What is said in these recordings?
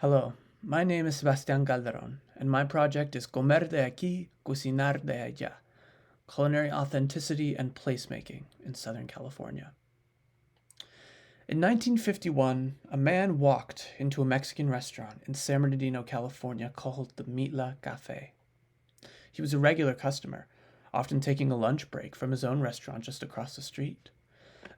Hello, my name is Sebastián Calderón, and my project is Comer de Aquí, Cocinar de Allá, Culinary Authenticity and Placemaking in Southern California. In 1951, a man walked into a Mexican restaurant in San Bernardino, California called the Mitla Cafe. He was a regular customer, often taking a lunch break from his own restaurant just across the street.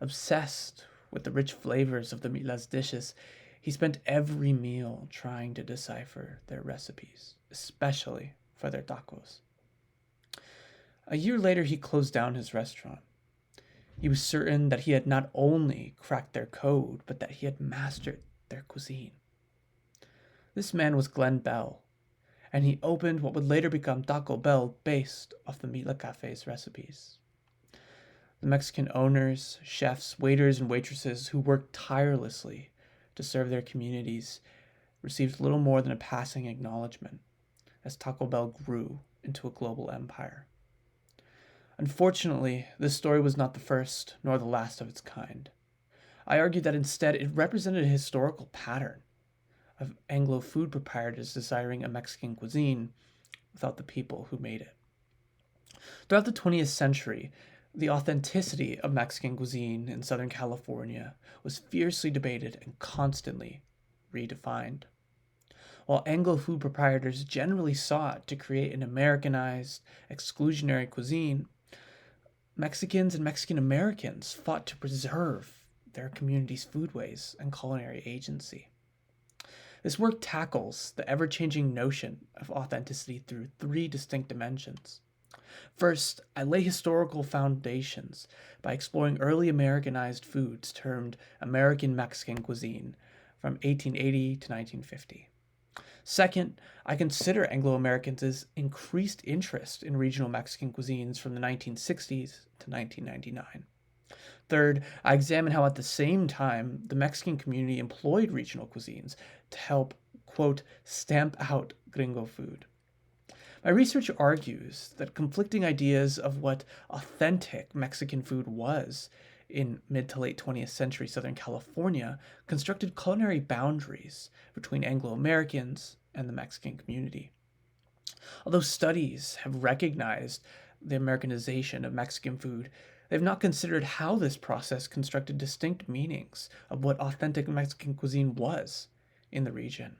Obsessed with the rich flavors of the Mitla's dishes, he spent every meal trying to decipher their recipes, especially for their tacos. A year later, he closed down his restaurant. He was certain that he had not only cracked their code, but that he had mastered their cuisine. This man was Glenn Bell, and he opened what would later become Taco Bell based off the Mitla Cafe's recipes. The Mexican owners, chefs, waiters, and waitresses who worked tirelessly to serve their communities received little more than a passing acknowledgement as Taco Bell grew into a global empire. Unfortunately, this story was not the first nor the last of its kind. I argue that instead it represented a historical pattern of Anglo food proprietors desiring a Mexican cuisine without the people who made it. Throughout the 20th century, the authenticity of Mexican cuisine in Southern California was fiercely debated and constantly redefined. While Anglo food proprietors generally sought to create an Americanized, exclusionary cuisine, Mexicans and Mexican Americans fought to preserve their community's foodways and culinary agency. This work tackles the ever-changing notion of authenticity through three distinct dimensions. First, I lay historical foundations by exploring early Americanized foods termed American Mexican cuisine from 1880 to 1950. Second, I consider Anglo-Americans' increased interest in regional Mexican cuisines from the 1960s to 1999. Third, I examine how at the same time the Mexican community employed regional cuisines to help, quote, stamp out gringo food. My research argues that conflicting ideas of what authentic Mexican food was in mid to late 20th century Southern California constructed culinary boundaries between Anglo-Americans and the Mexican community. Although studies have recognized the Americanization of Mexican food, they have not considered how this process constructed distinct meanings of what authentic Mexican cuisine was in the region.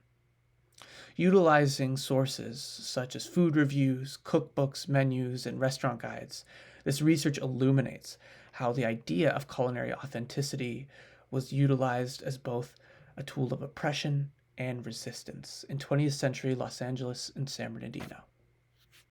Utilizing sources such as food reviews, cookbooks, menus, and restaurant guides, this research illuminates how the idea of culinary authenticity was utilized as both a tool of oppression and resistance in 20th century Los Angeles and San Bernardino.